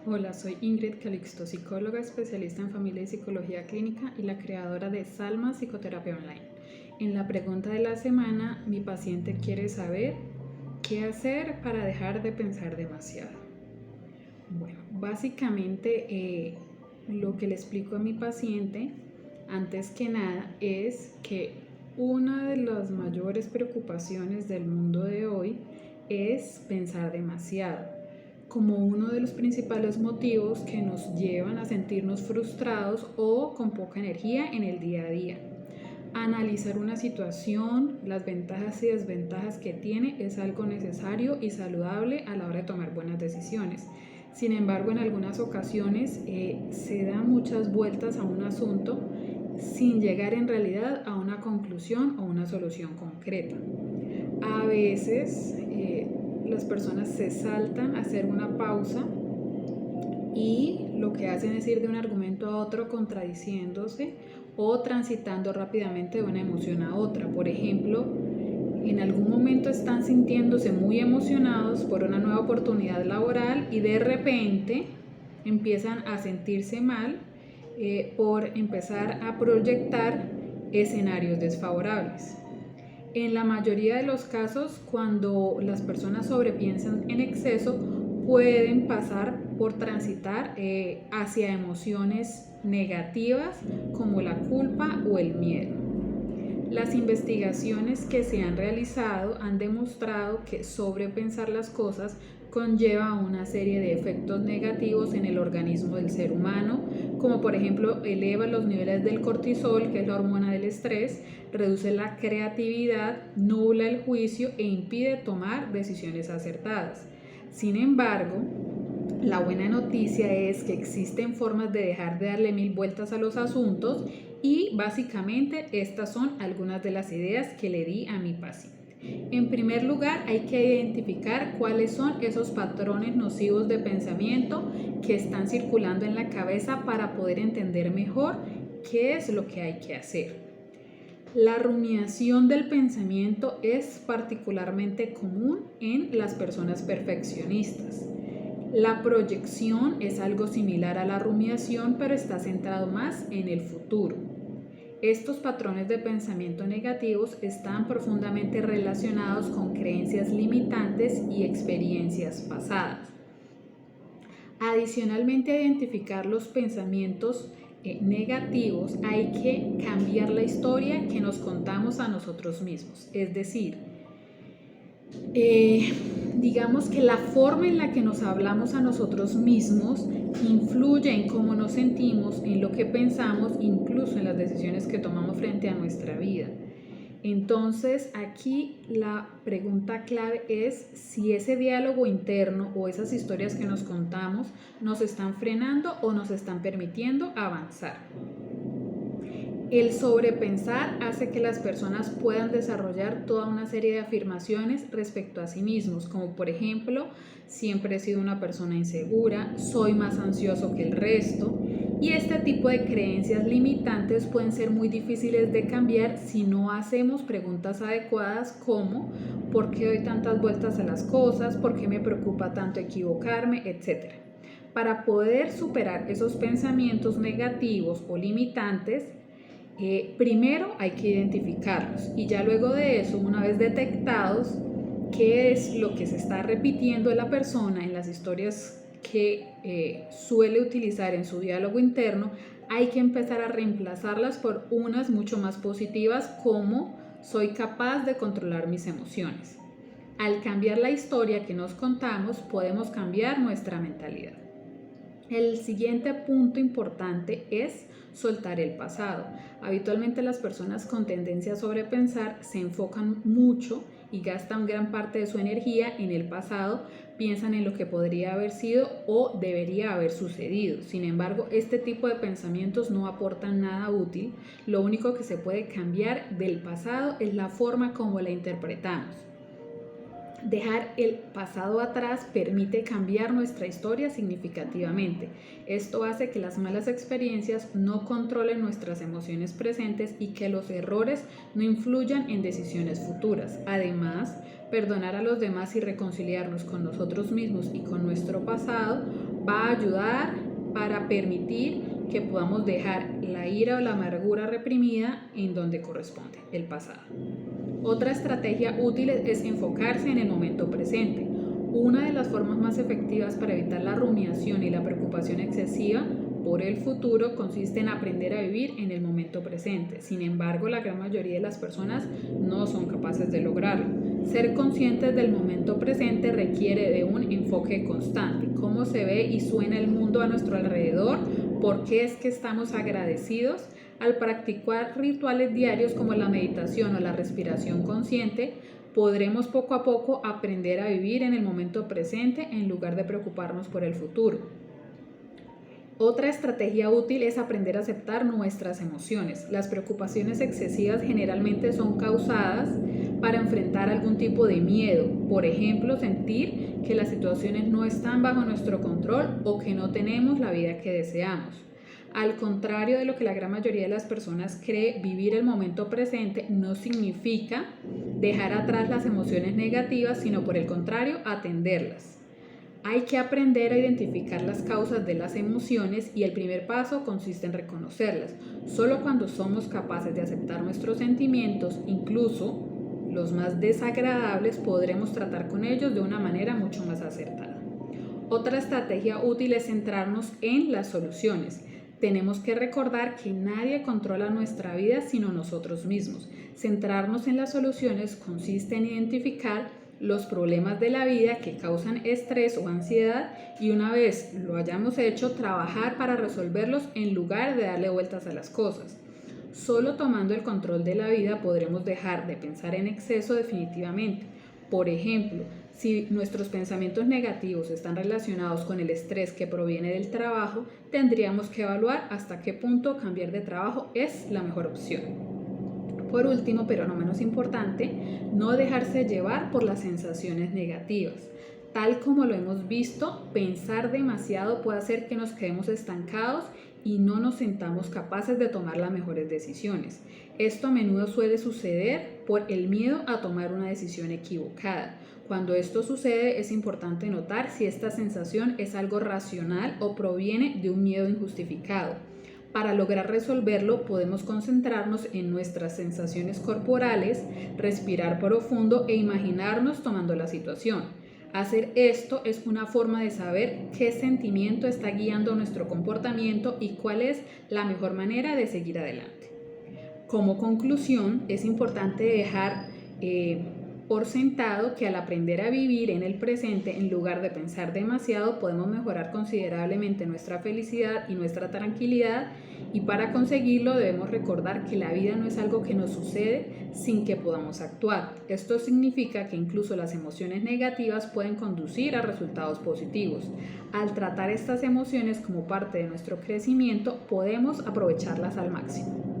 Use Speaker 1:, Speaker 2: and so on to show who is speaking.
Speaker 1: Hola, soy Ingrid Calixto, psicóloga especialista en familia y psicología clínica y la creadora de Salma Psicoterapia Online. En la pregunta de la semana, mi paciente quiere saber qué hacer para dejar de pensar demasiado. Bueno, básicamente lo que le explico a mi paciente, antes que nada, es que una de las mayores preocupaciones del mundo de hoy es pensar demasiado, como uno de los principales motivos que nos llevan a sentirnos frustrados o con poca energía en el día a día. Analizar una situación, las ventajas y desventajas que tiene es algo necesario y saludable a la hora de tomar buenas decisiones. Sin embargo, en algunas ocasiones se da muchas vueltas a un asunto sin llegar en realidad a una conclusión o una solución concreta. A veces las personas se saltan a hacer una pausa y lo que hacen es ir de un argumento a otro contradiciéndose o transitando rápidamente de una emoción a otra. Por ejemplo, en algún momento están sintiéndose muy emocionados por una nueva oportunidad laboral y de repente empiezan a sentirse mal por empezar a proyectar escenarios desfavorables. En la mayoría de los casos, cuando las personas sobrepiensan en exceso, pueden pasar por transitar hacia emociones negativas como la culpa o el miedo. Las investigaciones que se han realizado han demostrado que sobrepensar las cosas conlleva una serie de efectos negativos en el organismo del ser humano, como por ejemplo eleva los niveles del cortisol, que es la hormona del estrés, reduce la creatividad, nubla el juicio e impide tomar decisiones acertadas. Sin embargo, la buena noticia es que existen formas de dejar de darle mil vueltas a los asuntos y básicamente estas son algunas de las ideas que le di a mi paciente. En primer lugar, hay que identificar cuáles son esos patrones nocivos de pensamiento que están circulando en la cabeza para poder entender mejor qué es lo que hay que hacer. La rumiación del pensamiento es particularmente común en las personas perfeccionistas. La proyección es algo similar a la rumiación, pero está centrado más en el futuro. Estos patrones de pensamiento negativos están profundamente relacionados con creencias limitantes y experiencias pasadas. Adicionalmente, a identificar los pensamientos negativos, hay que cambiar la historia que nos contamos a nosotros mismos. Es decir, digamos que la forma en la que nos hablamos a nosotros mismos influye en cómo nos sentimos, en lo que pensamos, incluso en las decisiones que tomamos frente a nuestra vida. Entonces, aquí la pregunta clave es si ese diálogo interno o esas historias que nos contamos nos están frenando o nos están permitiendo avanzar. El sobrepensar hace que las personas puedan desarrollar toda una serie de afirmaciones respecto a sí mismos, como por ejemplo, siempre he sido una persona insegura, soy más ansioso que el resto, y este tipo de creencias limitantes pueden ser muy difíciles de cambiar si no hacemos preguntas adecuadas como ¿por qué doy tantas vueltas a las cosas? ¿Por qué me preocupa tanto equivocarme? Etcétera. Para poder superar esos pensamientos negativos o limitantes, primero hay que identificarlos y ya luego de eso, una vez detectados, qué es lo que se está repitiendo de la persona en las historias que suele utilizar en su diálogo interno, hay que empezar a reemplazarlas por unas mucho más positivas como soy capaz de controlar mis emociones. Al cambiar la historia que nos contamos, podemos cambiar nuestra mentalidad. El siguiente punto importante es soltar el pasado. Habitualmente las personas con tendencia a sobrepensar se enfocan mucho y gastan gran parte de su energía en el pasado, piensan en lo que podría haber sido o debería haber sucedido. Sin embargo, este tipo de pensamientos no aportan nada útil. Lo único que se puede cambiar del pasado es la forma como la interpretamos. Dejar el pasado atrás permite cambiar nuestra historia significativamente. Esto hace que las malas experiencias no controlen nuestras emociones presentes y que los errores no influyan en decisiones futuras. Además, perdonar a los demás y reconciliarnos con nosotros mismos y con nuestro pasado va a ayudar para permitir que podamos dejar la ira o la amargura reprimida en donde corresponde, el pasado. Otra estrategia útil es enfocarse en el momento presente. Una de las formas más efectivas para evitar la rumiación y la preocupación excesiva por el futuro consiste en aprender a vivir en el momento presente. Sin embargo, la gran mayoría de las personas no son capaces de lograrlo. Ser conscientes del momento presente requiere de un enfoque constante. ¿Cómo se ve y suena el mundo a nuestro alrededor? ¿Por qué es que estamos agradecidos? Al practicar rituales diarios como la meditación o la respiración consciente, podremos poco a poco aprender a vivir en el momento presente en lugar de preocuparnos por el futuro. Otra estrategia útil es aprender a aceptar nuestras emociones. Las preocupaciones excesivas generalmente son causadas para enfrentar algún tipo de miedo, por ejemplo, sentir que las situaciones no están bajo nuestro control o que no tenemos la vida que deseamos. Al contrario de lo que la gran mayoría de las personas cree, vivir el momento presente no significa dejar atrás las emociones negativas, sino por el contrario, atenderlas. Hay que aprender a identificar las causas de las emociones y el primer paso consiste en reconocerlas. Solo cuando somos capaces de aceptar nuestros sentimientos, incluso los más desagradables, podremos tratar con ellos de una manera mucho más acertada. Otra estrategia útil es centrarnos en las soluciones. Tenemos que recordar que nadie controla nuestra vida sino nosotros mismos. Centrarnos en las soluciones consiste en identificar los problemas de la vida que causan estrés o ansiedad y una vez lo hayamos hecho, trabajar para resolverlos en lugar de darle vueltas a las cosas. Solo tomando el control de la vida podremos dejar de pensar en exceso definitivamente. Por ejemplo, si nuestros pensamientos negativos están relacionados con el estrés que proviene del trabajo, tendríamos que evaluar hasta qué punto cambiar de trabajo es la mejor opción. Por último, pero no menos importante, no dejarse llevar por las sensaciones negativas. Tal como lo hemos visto, pensar demasiado puede hacer que nos quedemos estancados y no nos sintamos capaces de tomar las mejores decisiones. Esto a menudo suele suceder por el miedo a tomar una decisión equivocada. Cuando esto sucede, es importante notar si esta sensación es algo racional o proviene de un miedo injustificado. Para lograr resolverlo, podemos concentrarnos en nuestras sensaciones corporales, respirar profundo e imaginarnos tomando la situación. Hacer esto es una forma de saber qué sentimiento está guiando nuestro comportamiento y cuál es la mejor manera de seguir adelante. Como conclusión, es importante dejar por sentado que al aprender a vivir en el presente en lugar de pensar demasiado podemos mejorar considerablemente nuestra felicidad y nuestra tranquilidad, y para conseguirlo debemos recordar que la vida no es algo que nos sucede sin que podamos actuar. Esto significa que incluso las emociones negativas pueden conducir a resultados positivos. Al tratar estas emociones como parte de nuestro crecimiento podemos aprovecharlas al máximo.